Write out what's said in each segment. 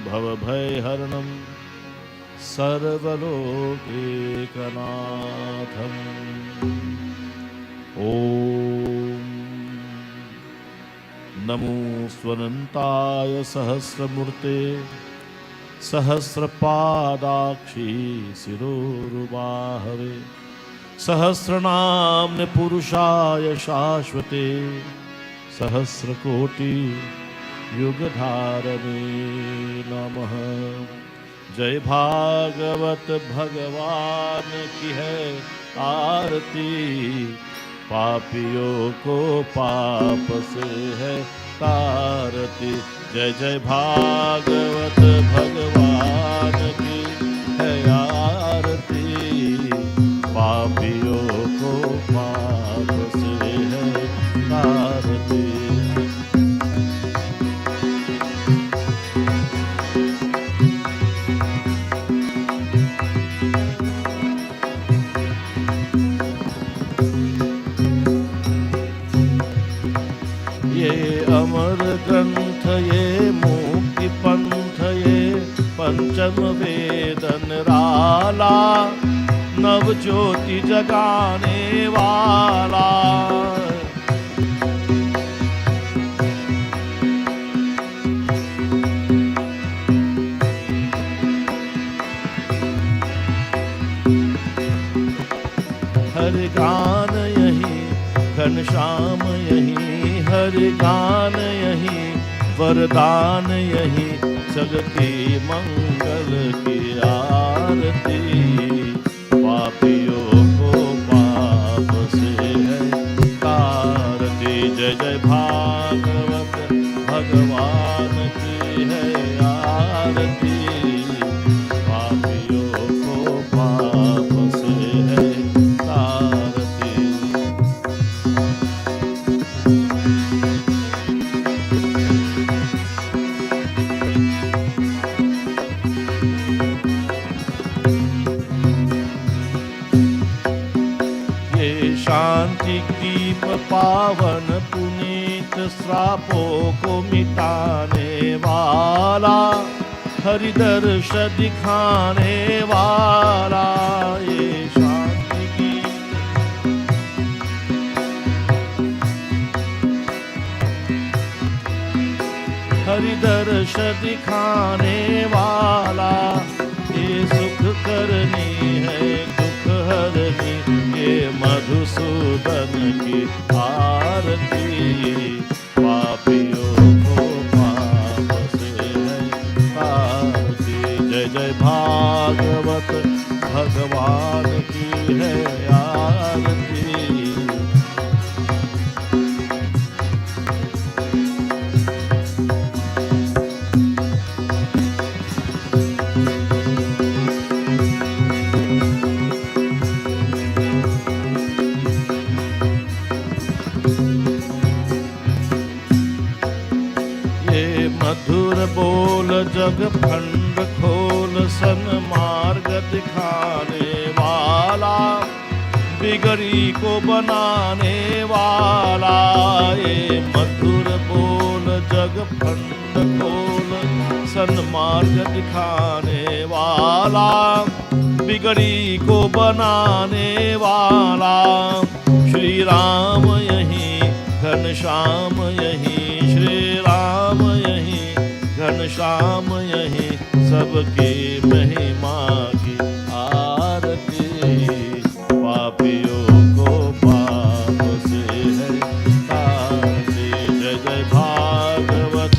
भवभयहरणं सर्वलोकैकनाथम्। ॐ नमो स्वनन्ताय सहस्रमूर्ते सहस्रपादाक्षी शिरोरुबाहवे सहस्रनाम्ने पुरुषाय शाश्वते सहस्रकोटि युगधारणे नमः। जय भागवत भगवान की है आरती, पापियों को पाप से है तारती। जय जय भागवत भगवान की है आरती, पापियों को पाप से है तारती। ये अमर ग्रंथ ये मुक्ति पंथ ये पंचम वेद निराला, नव ज्योति जगाने वाला। हर गान यही घनश्याम यही, हर गान यही वरदान यही, जगती मंगल की आरती। पापियों को पाप से है तारती। जय जय भागवत भगवान की है आरती, पापियों को पाप से है तारती। शांति दीप पावन पुनीत श्रापों को मिटाने वाला, हरि दर्श दिखाने वाला। ये शांति गीत हरि दर्श दिखाने वाला, ये सुख करनी है दुख हरनी, ये मधुसूदन की आरती। पापियों को पाप से है तारती। जय जय भागवत भगवान की है आरती। मधुर बोल जग खंड खोल सन्मार्ग दिखाने वाला, बिगड़ी को बनाने वाला। ये मधुर बोल जग खंड खोल सन्मार्ग दिखाने वाला, बिगड़ी को बनाने वाला। श्री राम यहीं घनश्याम यहीं, श्री राम यहीं घनश्याम यहीं, सबकी महिमा की आरती। पापियों को पाप से है तारती। जय जय भागवत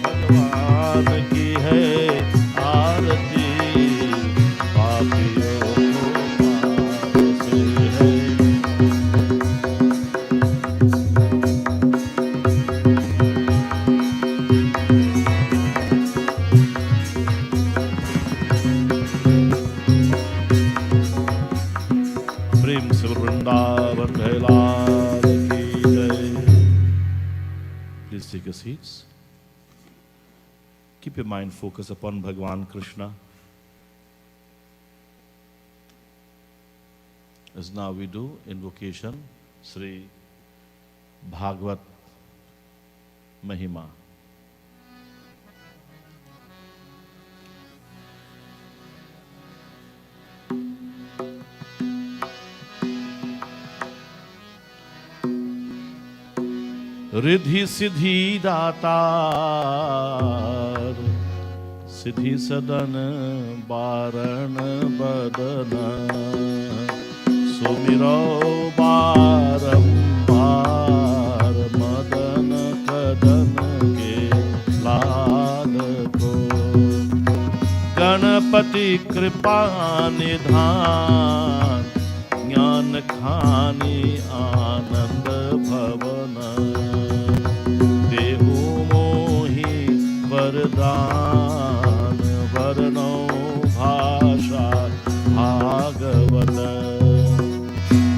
भगवान की है आरती, पापियों को पाप से है। वृंदावन है लाल की जय। Please take your seats. Keep your mind focused upon Bhagwan Krishna. As now we do invocation Sri Bhagwat Mahima. Riddhi Siddhi दातार, सिद्धि सदन बारण बदन, सुमिरो बारंबार मदन कदन के लाल को। गणपति कृपा निधान, ज्ञान खानी आनंद भवन, देहु मोहि वरदान, वरनो भाषा भागवत।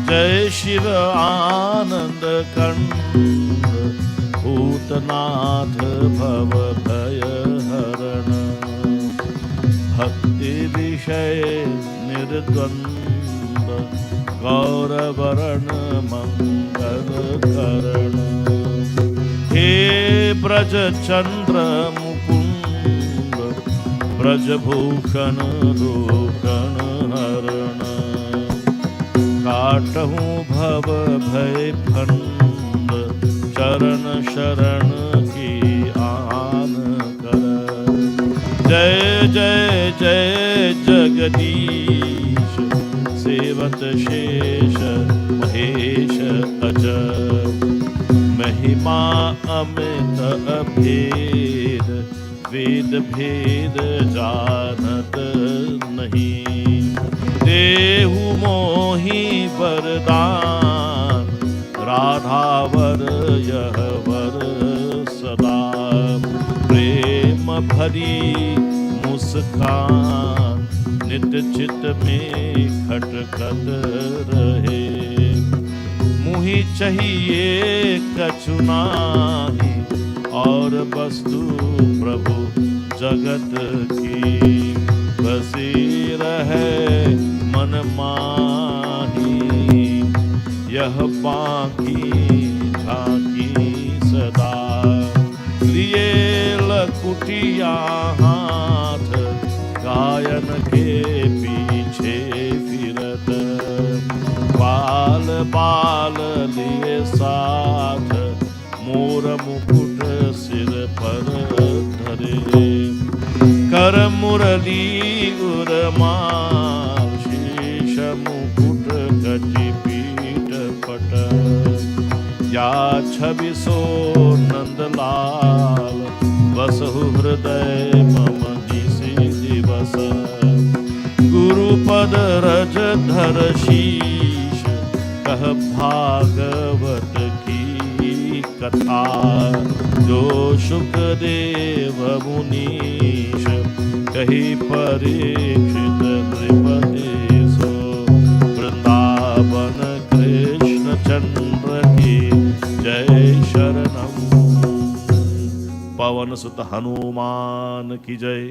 जय शिव आनंद कंद, भूतनाथ भव भय हरण, भक्ति विषय निर्द्वंद, गौरवरण मंगल करण। हे ब्रज चंद्र मुकुंद, ब्रजभूषण रोषण हरण, काटहूँ भव भय फंद, चरण शरण की आन कर। जय जय जय जगदीश, सेवत शेष महेश अजर, महिमा अमित अभेद, वेद भेद जानत नहीं। देहु मोहि वरदान, राधावर यह वर सदा, प्रेम भरी मुस्कान, नित चित में खटखट रहे। मुहि चाहिए कछु नाहि, और वस्तु प्रभु जगत की, बसी रहे मन माही, यह बाकी झांकी सदा। लिए लकुटिया हाथ, गायन के पीछे फिरत, बाल बाल लिए साथ, मोर मुकुट सिर पर धरे। कर मुरली उर्माल, शीश मुकुट कटि पीठ पट, या छवि सो नंदलाल, बसहु हृदय मम निसि दिवस। गुरुपद रज धर शीश, कह भागवत की कथा, जो शुकदेव मुनीश, कही परीक्षित नृपति सो। वृंदावन कृष्ण चंद्र की जय शरणम। पवन सुत हनुमान की जय,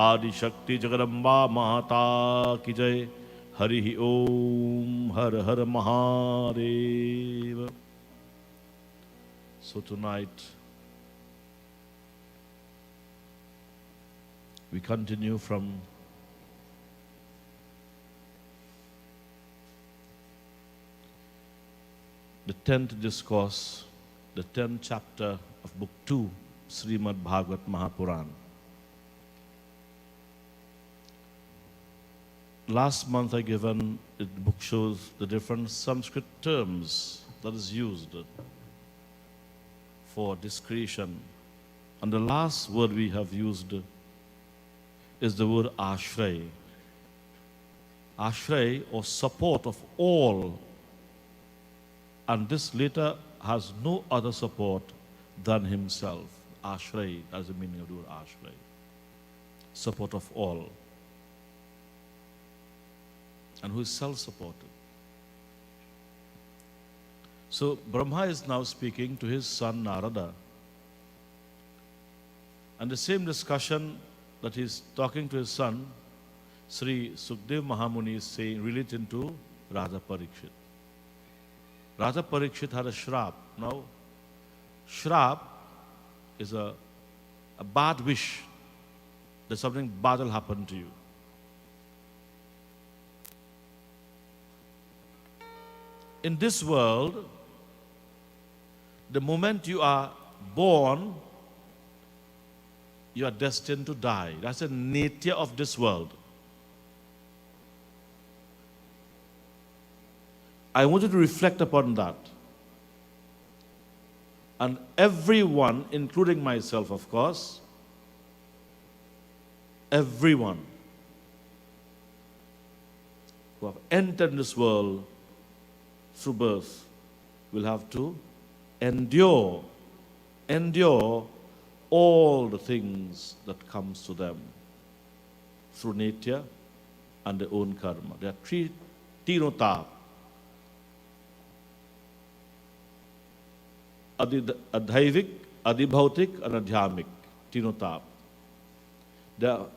आदि शक्ति जगदम्बा माता की जय। हरि ओम, हर हर Mahadev. So tonight we continue from the 10th discourse, the 10th chapter of Book 2, Srimad Bhagwat Mahapuran. Last month I given, the book shows the different Sanskrit terms that is used for discretion. And the last word we have used is the word ashray. Ashray, or support of all. And this later has no other support than himself. Ashray, that's the meaning of the word ashray. Support of all. And who is self-supported. So Brahma is now speaking to his son Narada. And the same discussion that he's talking to his son, Sri Sukdev Mahamuni is saying, relating to Raja Parikshit. Raja Parikshit had a shrap. Now, shrap is a bad wish that something bad will happen to you. In this world, The moment you are born, you are destined to die. That's the nature of this world. I want you to reflect upon that. And everyone, including myself, of course, everyone who have entered this world through birth will have to endure all the things that comes to them through nature and their own karma. There are three tinota. Adhaivik, adibhautik, and adhyamik. Tinota. There are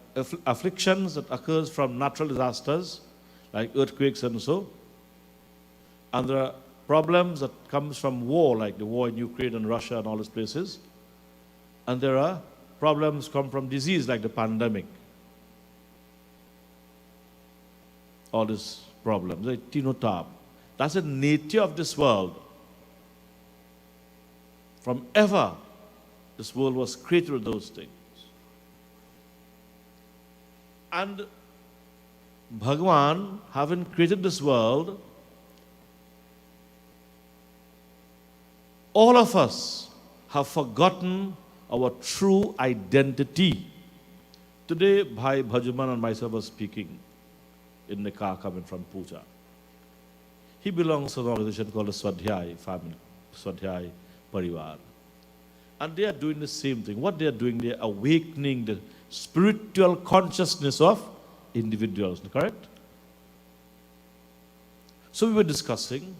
afflictions that occurs from natural disasters like earthquakes and so. And there are problems that comes from war, like the war in Ukraine and Russia and all these places. And there are problems come from disease, like the pandemic. All these problems, like tinotab. That's the nature of this world. From ever, this world was created with those things. And Bhagwan, having created this world, all of us have forgotten our true identity. Today, Bhai Bhajuman and myself were speaking in the car coming from Puja. He belongs to an organization called the Swadhyay family, Swadhyay Parivar. And they are doing the same thing. What they are doing, they are awakening the spiritual consciousness of individuals, correct? So we were discussing,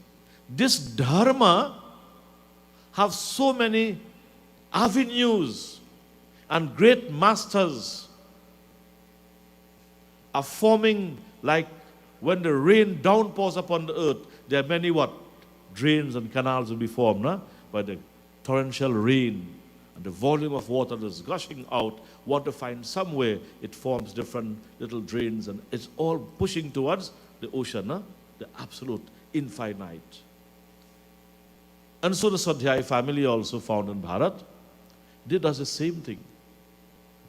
this dharma have so many avenues, and great masters are forming, like when the rain downpours upon the earth, there are many what? Drains and canals will be formed, no? By the torrential rain and the volume of water that's gushing out, want to find some way, it forms different little drains, and it's all pushing towards the ocean, no? The absolute infinite. And so the Swadhyay family, also found in Bharat, they does the same thing.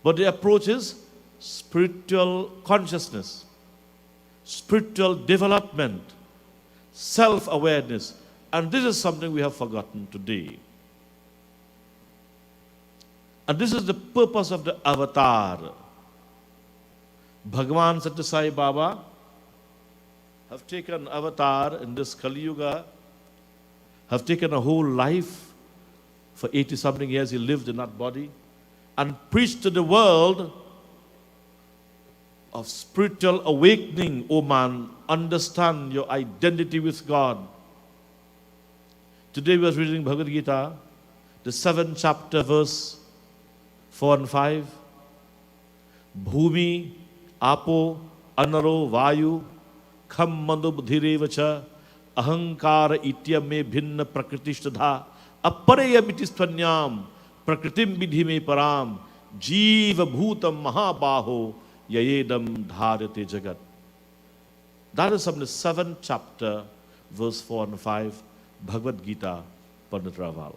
But the approach is spiritual consciousness, spiritual development, self-awareness. And this is something we have forgotten today. And this is the purpose of the avatar. Bhagwan Satya Sai Baba have taken avatar in this Kali Yuga, have taken a whole life. For 80-something years he lived in that body and preached to the world of spiritual awakening. Oh man, understand your identity with God. Today we were reading Bhagavad Gita, the 7th chapter, verse 4 and 5. Bhumi, Apo, Anaro, Vayu, Kham Mandu Buddhirevacha, Ahankara Itya me Bhinna Prakritishtadha, Aparayamiti Stvanyam, Prakritim Vidhime Param, Jiva Bhutam Mahabaho, Yayedam Dharate Jagat. That is from the 7th chapter, verse 4 and 5, Bhagavad Gita, Pandit Raval.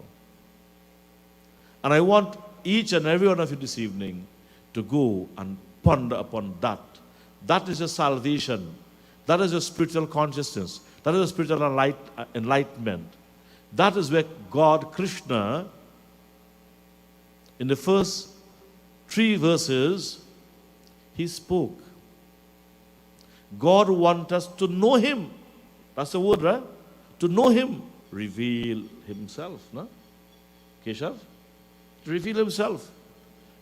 And I want each and every one of you this evening to go and ponder upon that. That is your salvation. That is your spiritual consciousness. That is your spiritual enlightenment. That is where God, Krishna, in the first 3 verses, he spoke. God wants us to know him. That's the word, right? To know him. Reveal himself, no? Keshav? To reveal himself.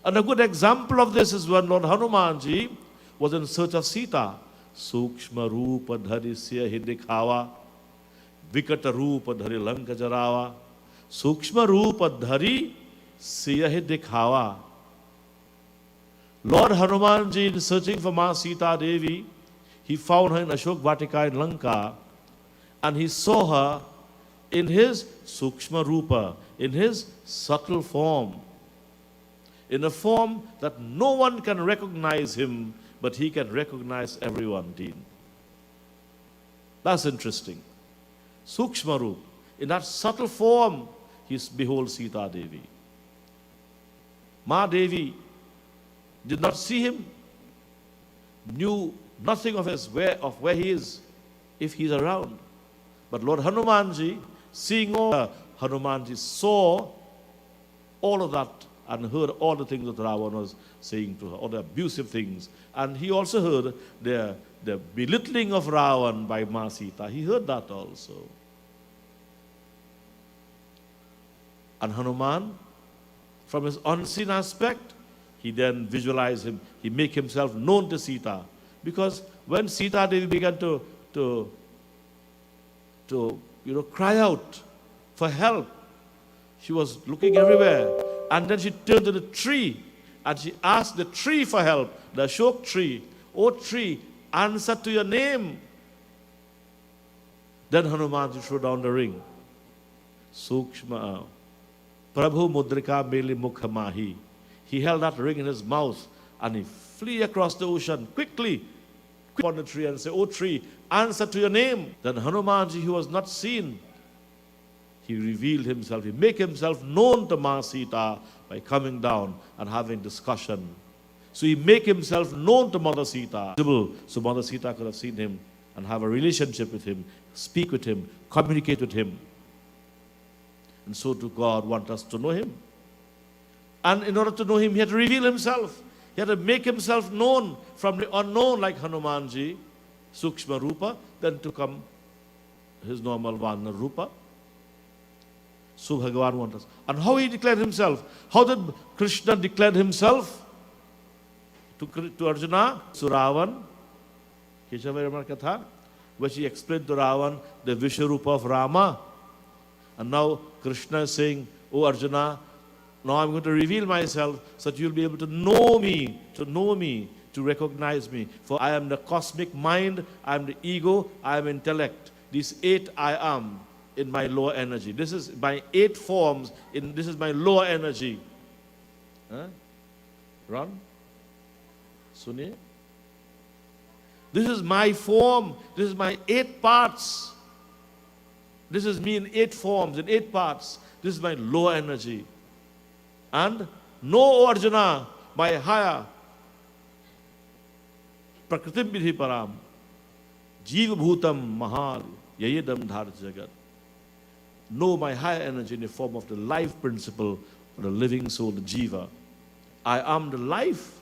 And a good example of this is when Lord Hanumanji was in search of Sita. Sukshma Rupa Dharisya Hidikhawa, Vikata Rupa Dhari Lanka Jarawa, Sukshma Rupa Dhari Siya Hidikhawa. Lord Hanumanji, in searching for Ma Sita Devi, he found her in Ashok Vatika in Lanka, and he saw her in his Sukshma Rupa, in his subtle form, in a form that no one can recognize him, but he can recognize everyone, Dean. That's interesting. Sukshma Rupa, in that subtle form, he beholds Sita Devi. Ma Devi did not see him, knew nothing of where he is, if he is around. But Lord Hanumanji, seeing all, Hanumanji saw all of that and heard all the things that Ravana was saying to her, all the abusive things. And he also heard the belittling of Ravan by Ma Sita. He heard that also. And Hanuman, from his unseen aspect, he then visualized him. He make himself known to Sita. Because when Sita Devi began to cry out for help, she was looking everywhere. And then she turned to the tree and she asked the tree for help, the Ashok tree. "Oh tree, answer to your name." Then Hanuman threw down the ring. Sukshma Prabhu Mudrika Meli Mukha Mahi. He held that ring in his mouth and he flew across the ocean quickly on the tree and said, "Oh tree, answer to your name." Then Hanumanji, who was not seen, he revealed himself. He made himself known to Ma Sita by coming down and having discussion. So he made himself known to Mother Sita. So Mother Sita could have seen him and have a relationship with him, speak with him, communicate with him. And so do God want us to know him. And in order to know him, he had to reveal himself. He had to make himself known from the unknown, like Hanumanji, Sukshma Rupa, then to come his normal Vana Rupa. So Bhagavan wants us. And how he declared himself? How did Krishna declare himself to Arjuna? To Ravan, Keshavayamar Katha, which he explained to Ravan the Vishwarupa of Rama. And now Krishna is saying, "Oh Arjuna, now I'm going to reveal myself so that you'll be able to know me, to recognize me. For I am the cosmic mind, I am the ego, I am intellect. These 8 I am in my lower energy. This is my 8 forms, this is my lower energy." Huh? Ron? Suni? This is my form, this is my 8 parts. This is me in 8 forms, in 8 parts. This is my lower energy. And know, O Arjuna, my higher Prakritim Vidhi Param, Jiva Bhutam Mahal, Yayedam Dhar Jagat. Know my higher energy in the form of the life principle of the living soul, the Jiva. I am the life.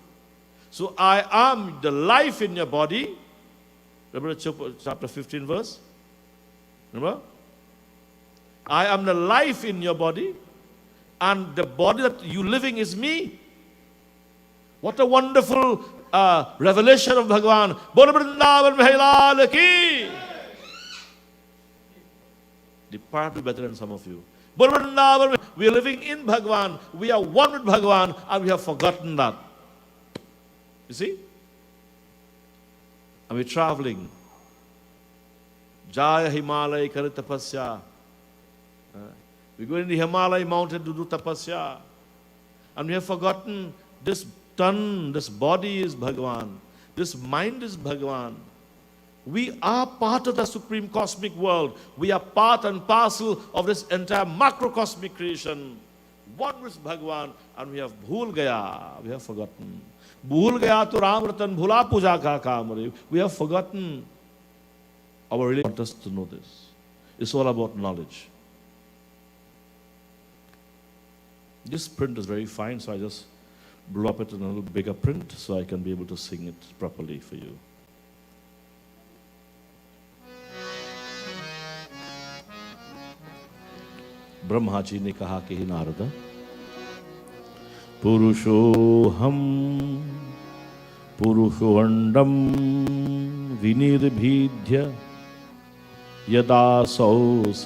So I am the life in your body. Remember chapter 15 verse? Remember? I am the life in your body. And the body that you living is me. What a wonderful revelation of Bhagavan. Bolo Vrindavan Bhai ki. The part will be better than some of you. Bolo Vrindavan. We are living in Bhagavan. We are one with Bhagavan, and we have forgotten that. You see? And we're traveling. Jaya Himalaya Karitapasya. We go in the Himalaya mountain to do tapasya. And we have forgotten this body is Bhagavan. This mind is Bhagavan. We are part of the supreme cosmic world. We are part and parcel of this entire macrocosmic creation. One with Bhagavan, and we have bhul gaya. We have forgotten. Bhul gaya to Ram Ratan bhula puja ka kamare. We have forgotten. Our religion wants us to know this. It's all about knowledge. This print is very fine, so I just blew up it in a little bigger print so I can be able to sing it properly for you. Brahma ji ने कहा कि नारद, पुरुषोहम पुरुषोंडम विनिर्भीद्य यदा सौ स